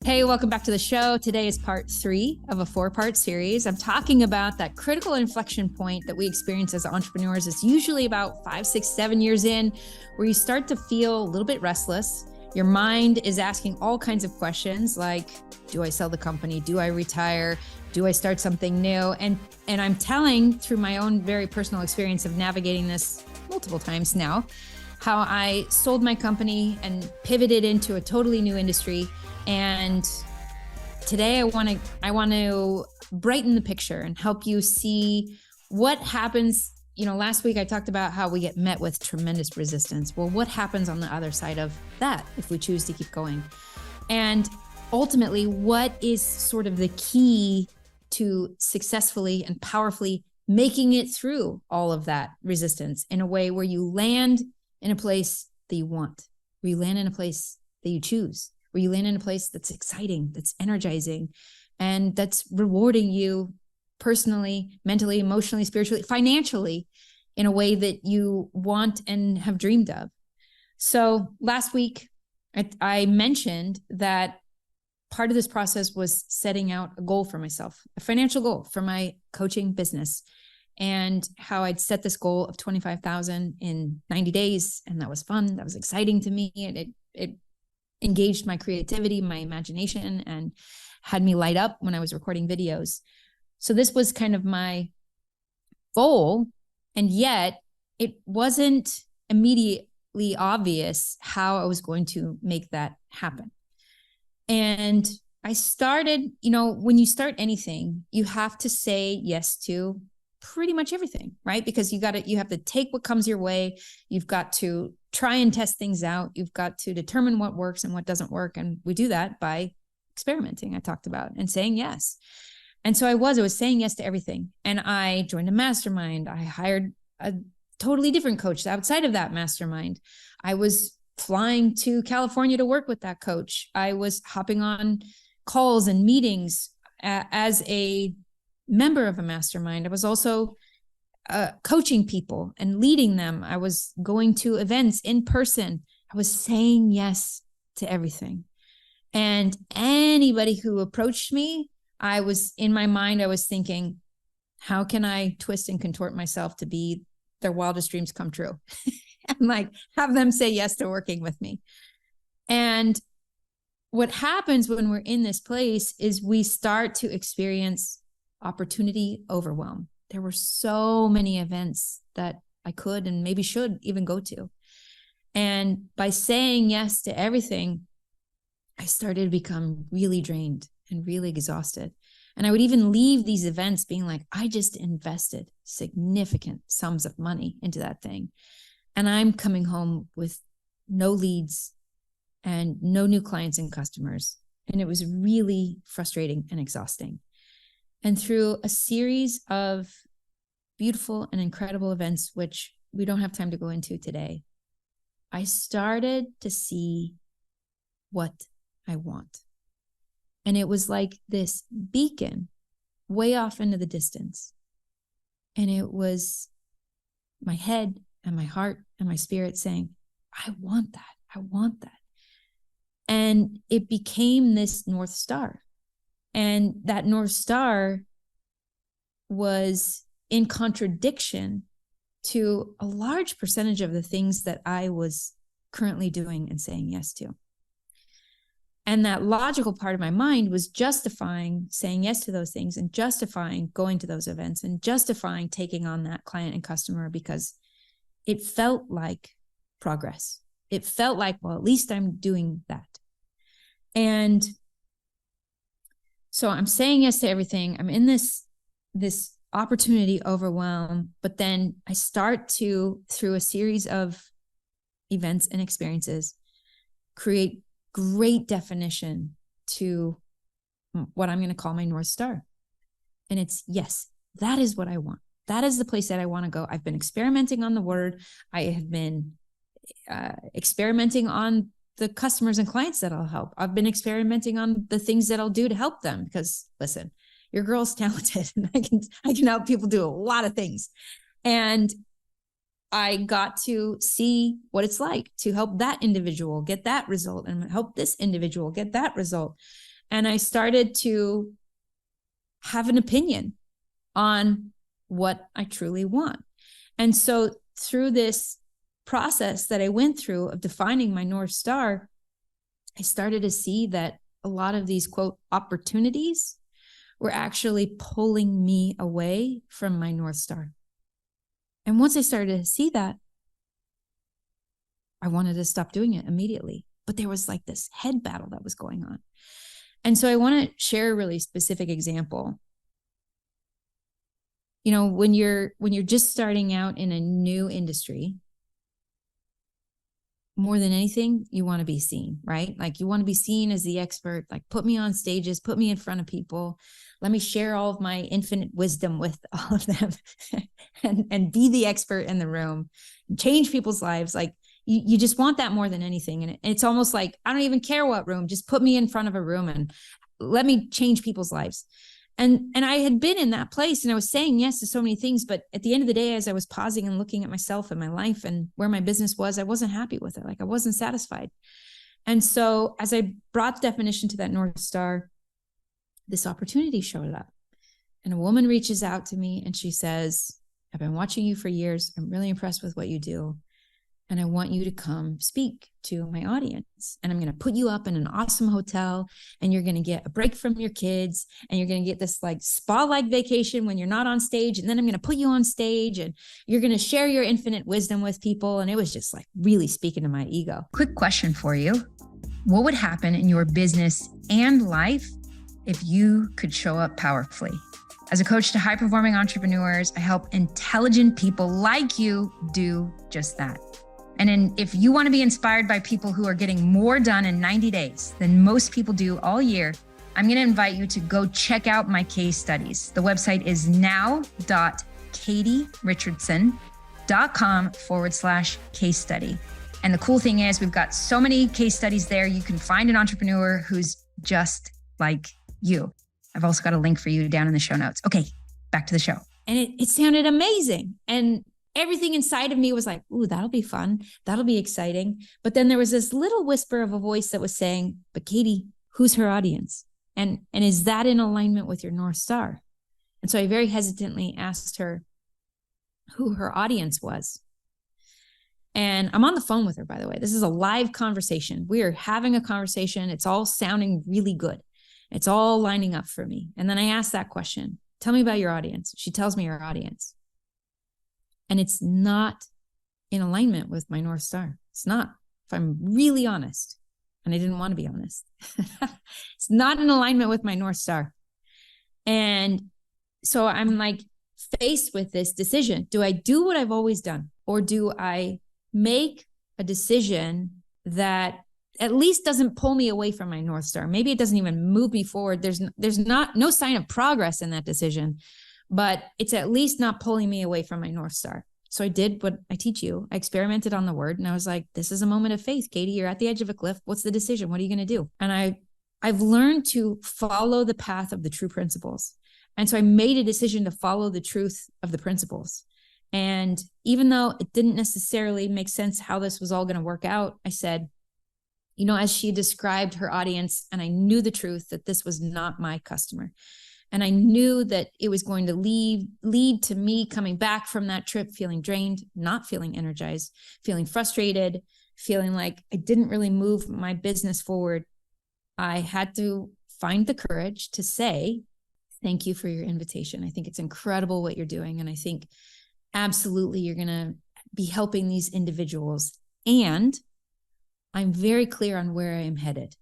Hey, welcome back to the show. Today is part 3 of a 4-part series. I'm talking about that critical inflection point that we experience as entrepreneurs. It's usually about 5, 6, 7 years in, where you start to feel a little bit restless. Your mind is asking all kinds of questions like, do I sell the company? Do I retire? Do I start something new? And I'm telling through my own very personal experience of navigating this multiple times now, how I sold my company and pivoted into a totally new industry. And today I want to brighten the picture and help you see what happens. You know, last week I talked about how we get met with tremendous resistance. Well, what happens on the other side of that if we choose to keep going? And ultimately, what is sort of the key to successfully and powerfully making it through all of that resistance in a way where you land in a place that you want, where you land in a place that you choose, where you land in a place that's exciting, that's energizing, and that's rewarding you personally, mentally, emotionally, spiritually, financially, in a way that you want and have dreamed of. So last week, I mentioned that part of this process was setting out a goal for myself, a financial goal for my coaching business, and how I'd set this goal of $25,000 in 90 days. And that was fun. That was exciting to me. And it engaged my creativity, my imagination, and had me light up when I was recording videos. So this was kind of my goal. And yet it wasn't immediately obvious how I was going to make that happen. And I started, you know, when you start anything, you have to say yes to pretty much everything, right? Because you have to take what comes your way. You've got to try and test things out. You've got to determine what works and what doesn't work. And we do that by experimenting, I talked about, and saying yes. And so I was saying yes to everything. And I joined a mastermind. I hired a totally different coach outside of that mastermind. I was flying to California to work with that coach. I was hopping on calls and meetings as a member of a mastermind. I was also coaching people and leading them. I was going to events in person. I was saying yes to everything. And anybody who approached me, in my mind, I was thinking, how can I twist and contort myself to be their wildest dreams come true? And like have them say yes to working with me. And what happens when we're in this place is we start to experience opportunity overwhelm. There were so many events that I could and maybe should even go to. And by saying yes to everything, I started to become really drained and really exhausted. And I would even leave these events being like, I just invested significant sums of money into that thing. And I'm coming home with no leads and no new clients and customers. And it was really frustrating and exhausting. And through a series of beautiful and incredible events, which we don't have time to go into today, I started to see what I want. And it was like this beacon way off into the distance. And it was my head and my heart and my spirit saying, I want that. I want that. And it became this North Star. And that North Star was in contradiction to a large percentage of the things that I was currently doing and saying yes to. And that logical part of my mind was justifying saying yes to those things and justifying going to those events and justifying taking on that client and customer because it felt like progress. It felt like, well, at least I'm doing that. And so I'm saying yes to everything. I'm in this opportunity overwhelm, but then I start to, through a series of events and experiences, create great definition to what I'm going to call my North Star. And it's, yes, that is what I want. That is the place that I want to go. I've been experimenting on the word. I have been experimenting on the customers and clients that I'll help. I've been experimenting on the things that I'll do to help them because, listen, your girl's talented and I can help people do a lot of things. And I got to see what it's like to help that individual get that result and help this individual get that result. And I started to have an opinion on what I truly want. And so through this process that I went through of defining my North Star, I started to see that a lot of these, quote, opportunities were actually pulling me away from my North Star. And once I started to see that, I wanted to stop doing it immediately. But there was like this head battle that was going on. And so I want to share a really specific example. You know, when you're just starting out in a new industry, more than anything, you want to be seen, right? Like you want to be seen as the expert, like put me on stages, put me in front of people. Let me share all of my infinite wisdom with all of them and be the expert in the room, change people's lives. Like you just want that more than anything. And it's almost like, I don't even care what room, just put me in front of a room and let me change people's lives. And I had been in that place and I was saying yes to so many things, but at the end of the day, as I was pausing and looking at myself and my life and where my business was, I wasn't happy with it. Like I wasn't satisfied. And so as I brought definition to that North Star, this opportunity showed up and a woman reaches out to me and she says, I've been watching you for years. I'm really impressed with what you do. And I want you to come speak to my audience. And I'm going to put you up in an awesome hotel and you're going to get a break from your kids and you're going to get this like spa-like vacation when you're not on stage. And then I'm going to put you on stage and you're going to share your infinite wisdom with people. And it was just like really speaking to my ego. Quick question for you. What would happen in your business and life if you could show up powerfully? As a coach to high-performing entrepreneurs, I help intelligent people like you do just that. And if you want to be inspired by people who are getting more done in 90 days than most people do all year, I'm going to invite you to go check out my case studies. The website is now.katierichardsson.com/case study. And the cool thing is we've got so many case studies there. You can find an entrepreneur who's just like you. I've also got a link for you down in the show notes. Okay, back to the show. And it sounded amazing. And everything inside of me was like, ooh, that'll be fun. That'll be exciting. But then there was this little whisper of a voice that was saying, but Katie, who's her audience? And is that in alignment with your North Star? And so I very hesitantly asked her who her audience was. And I'm on the phone with her, by the way. This is a live conversation. We are having a conversation. It's all sounding really good. It's all lining up for me. And then I asked that question, tell me about your audience. She tells me her audience. And it's not in alignment with my North Star. It's not, if I'm really honest. And I didn't want to be honest. It's not in alignment with my North Star. And so I'm like faced with this decision. Do I do what I've always done? Or do I make a decision that at least doesn't pull me away from my North Star? Maybe it doesn't even move me forward. There's no sign of progress in that decision, but it's at least not pulling me away from my North Star. So I did what I teach you. I experimented on the word and I was like, this is a moment of faith, Katie. You're at the edge of a cliff. What's the decision? What are you going to do? And I've learned to follow the path of the true principles. And so I made a decision to follow the truth of the principles. And even though it didn't necessarily make sense how this was all going to work out, I said, you know, as she described her audience, and I knew the truth that this was not my customer. And I knew that it was going to lead to me coming back from that trip feeling drained, not feeling energized, feeling frustrated, feeling like I didn't really move my business forward. I had to find the courage to say, thank you for your invitation. I think it's incredible what you're doing. And I think absolutely you're going to be helping these individuals. And I'm very clear on where I am headed.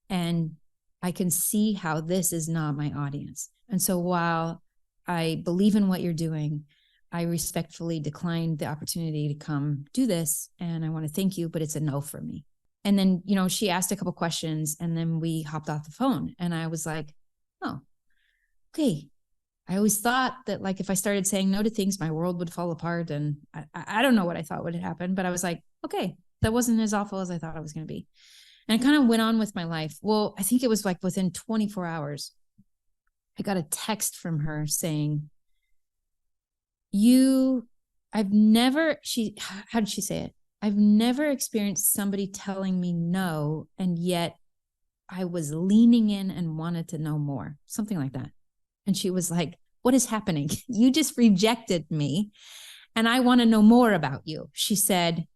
And I can see how this is not my audience. And so while I believe in what you're doing, I respectfully declined the opportunity to come do this. And I want to thank you, but it's a no for me. And then, you know, she asked a couple questions and then we hopped off the phone and I was like, oh, okay. I always thought that like, if I started saying no to things, my world would fall apart. And I don't know what I thought would happen, but I was like, okay, that wasn't as awful as I thought it was going to be. And I kind of went on with my life. Well, I think it was like within 24 hours, I got a text from her saying, how did she say it? I've never experienced somebody telling me no, and yet I was leaning in and wanted to know more, something like that. And she was like, what is happening? You just rejected me and I want to know more about you. She said,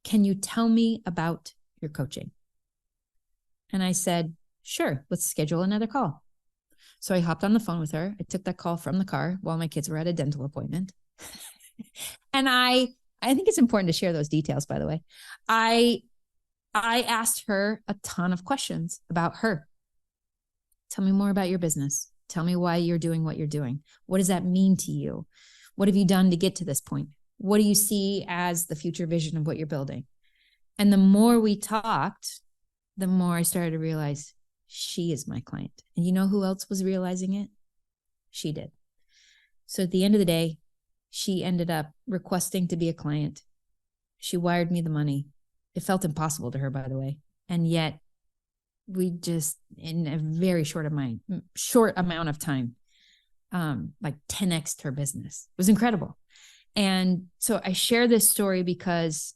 can you tell me about your coaching? And I said, sure, let's schedule another call. So I hopped on the phone with her. I took that call from the car while my kids were at a dental appointment. And I think it's important to share those details, by the way. I asked her a ton of questions about her. Tell me more about your business. Tell me why you're doing what you're doing. What does that mean to you? What have you done to get to this point? What do you see as the future vision of what you're building? And the more we talked, the more I started to realize she is my client. And you know who else was realizing it? She did. So at the end of the day, she ended up requesting to be a client. She wired me the money. It felt impossible to her, by the way. And yet we just, in a very short amount of time, like 10x'd her business. It was incredible. And so I share this story because,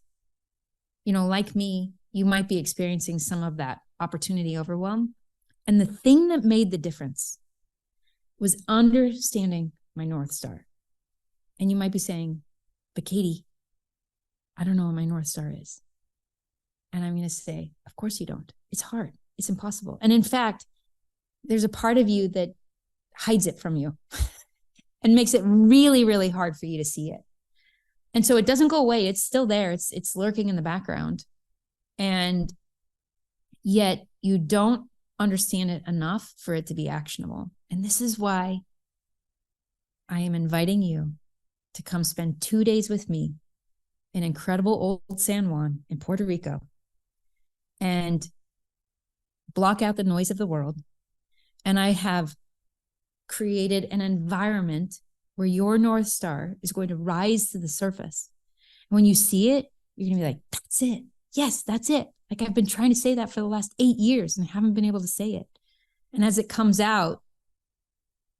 you know, like me, you might be experiencing some of that opportunity overwhelm. And the thing that made the difference was understanding my North Star. And you might be saying, but Katie, I don't know what my North Star is. And I'm going to say, of course you don't. It's hard. It's impossible. And in fact, there's a part of you that hides it from you and makes it really, really hard for you to see it. And so it doesn't go away. It's still there. It's lurking in the background. And yet you don't understand it enough for it to be actionable. And this is why I am inviting you to come spend 2 days with me in incredible old San Juan in Puerto Rico and block out the noise of the world. And I have created an environment where your North Star is going to rise to the surface. And when you see it, you're going to be like, that's it. Yes, that's it. Like I've been trying to say that for the last 8 years and I haven't been able to say it. And as it comes out,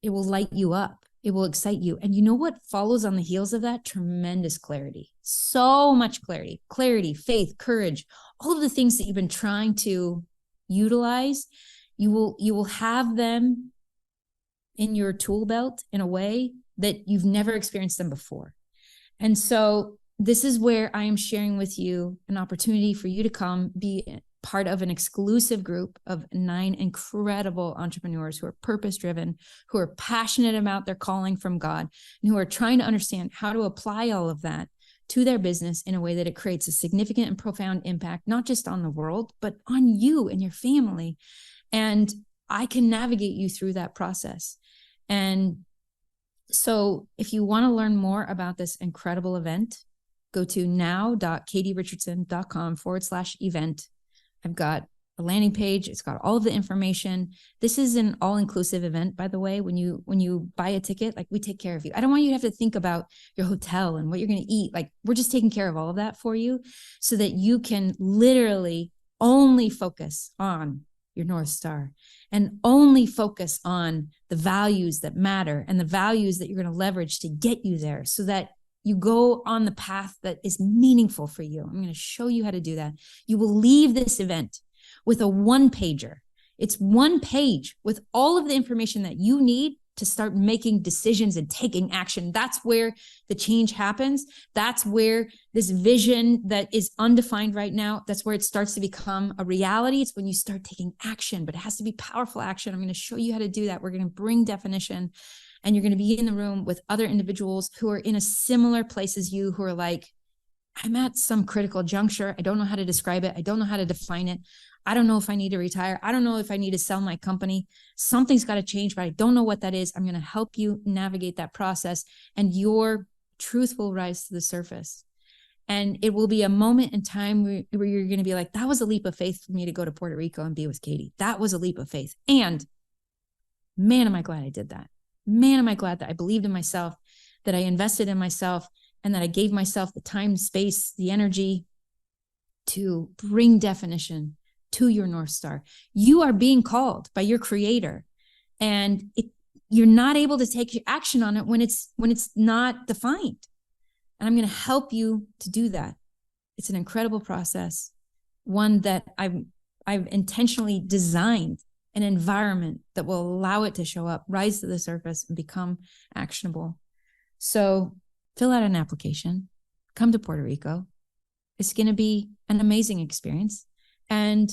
it will light you up. It will excite you. And you know what follows on the heels of that? Tremendous clarity. So much clarity, faith, courage, all of the things that you've been trying to utilize. You will have them in your tool belt in a way that you've never experienced them before. And so this is where I am sharing with you an opportunity for you to come be part of an exclusive group of 9 incredible entrepreneurs who are purpose-driven, who are passionate about their calling from God, and who are trying to understand how to apply all of that to their business in a way that it creates a significant and profound impact, not just on the world, but on you and your family. And I can navigate you through that process. And so if you want to learn more about this incredible event, go to now.katierichardson.com/event. I've got a landing page. It's got all of the information. This is an all-inclusive event, by the way. When you buy a ticket, like we take care of you. I don't want you to have to think about your hotel and what you're going to eat. Like we're just taking care of all of that for you so that you can literally only focus on your North Star and only focus on the values that matter and the values that you're going to leverage to get you there so that you go on the path that is meaningful for you. I'm going to show you how to do that. You will leave this event with a one-pager. It's one page with all of the information that you need to start making decisions and taking action. That's where the change happens. That's where this vision that is undefined right now, that's where it starts to become a reality. It's when you start taking action, but it has to be powerful action. I'm going to show you how to do that. We're going to bring definition. And you're going to be in the room with other individuals who are in a similar place as you, who are like, I'm at some critical juncture. I don't know how to describe it. I don't know how to define it. I don't know if I need to retire. I don't know if I need to sell my company. Something's got to change, but I don't know what that is. I'm going to help you navigate that process, and your truth will rise to the surface. And it will be a moment in time where you're going to be like, that was a leap of faith for me to go to Puerto Rico and be with Katie. That was a leap of faith. And man, am I glad I did that. Man, am I glad that I believed in myself, that I invested in myself, and that I gave myself the time, space, the energy to bring definition to your North Star. You are being called by your creator, and you're not able to take action on it when it's not defined. And I'm going to help you to do that. It's an incredible process, one that I I've intentionally designed an environment that will allow it to show up, rise to the surface, and become actionable. So fill out an application, come to Puerto Rico. It's going to be an amazing experience, and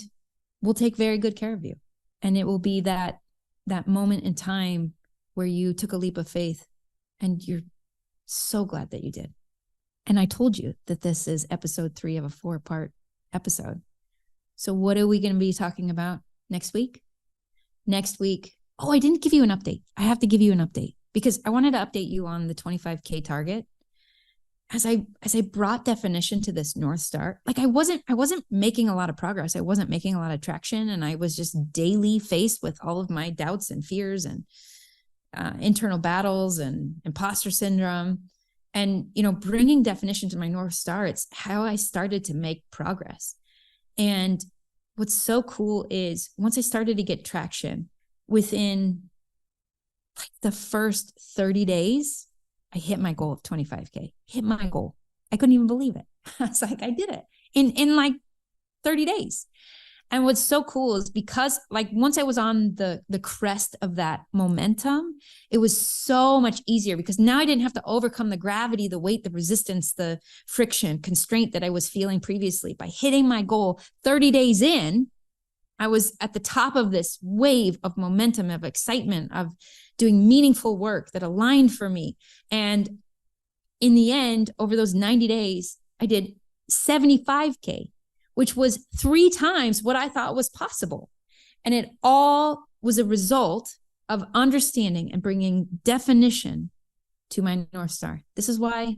we'll take very good care of you. And it will be that moment in time where you took a leap of faith, and you're so glad that you did. And I told you that this is episode 3 of a 4-part episode. So what are we going to be talking about next week? Next week, I didn't give you an update. I have to give you an update because I wanted to update you on the 25K target. As I brought definition to this North Star, like I wasn't making a lot of progress. I wasn't making a lot of traction. And I was just daily faced with all of my doubts and fears and internal battles and imposter syndrome. And, bringing definition to my North Star, it's how I started to make progress. And what's so cool is once I started to get traction, within like the first 30 days, I hit my goal of 25K, hit my goal. I couldn't even believe it. I was like, I did it in like 30 days. And what's so cool is because like once I was on the crest of that momentum, it was so much easier because now I didn't have to overcome the gravity, the weight, the resistance, the friction, constraint that I was feeling previously. By hitting my goal 30 days in, I was at the top of this wave of momentum, of excitement, of doing meaningful work that aligned for me. And in the end, over those 90 days, I did 75K, which was 3 times what I thought was possible. And it all was a result of understanding and bringing definition to my North Star. This is why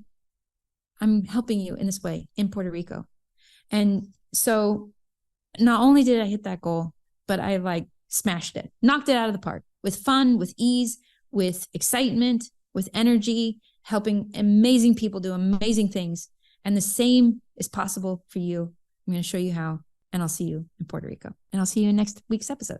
I'm helping you in this way in Puerto Rico. And so not only did I hit that goal, but I like smashed it, knocked it out of the park with fun, with ease, with excitement, with energy, helping amazing people do amazing things. And the same is possible for you. I'm going to show you how, and I'll see you in Puerto Rico, and I'll see you in next week's episode.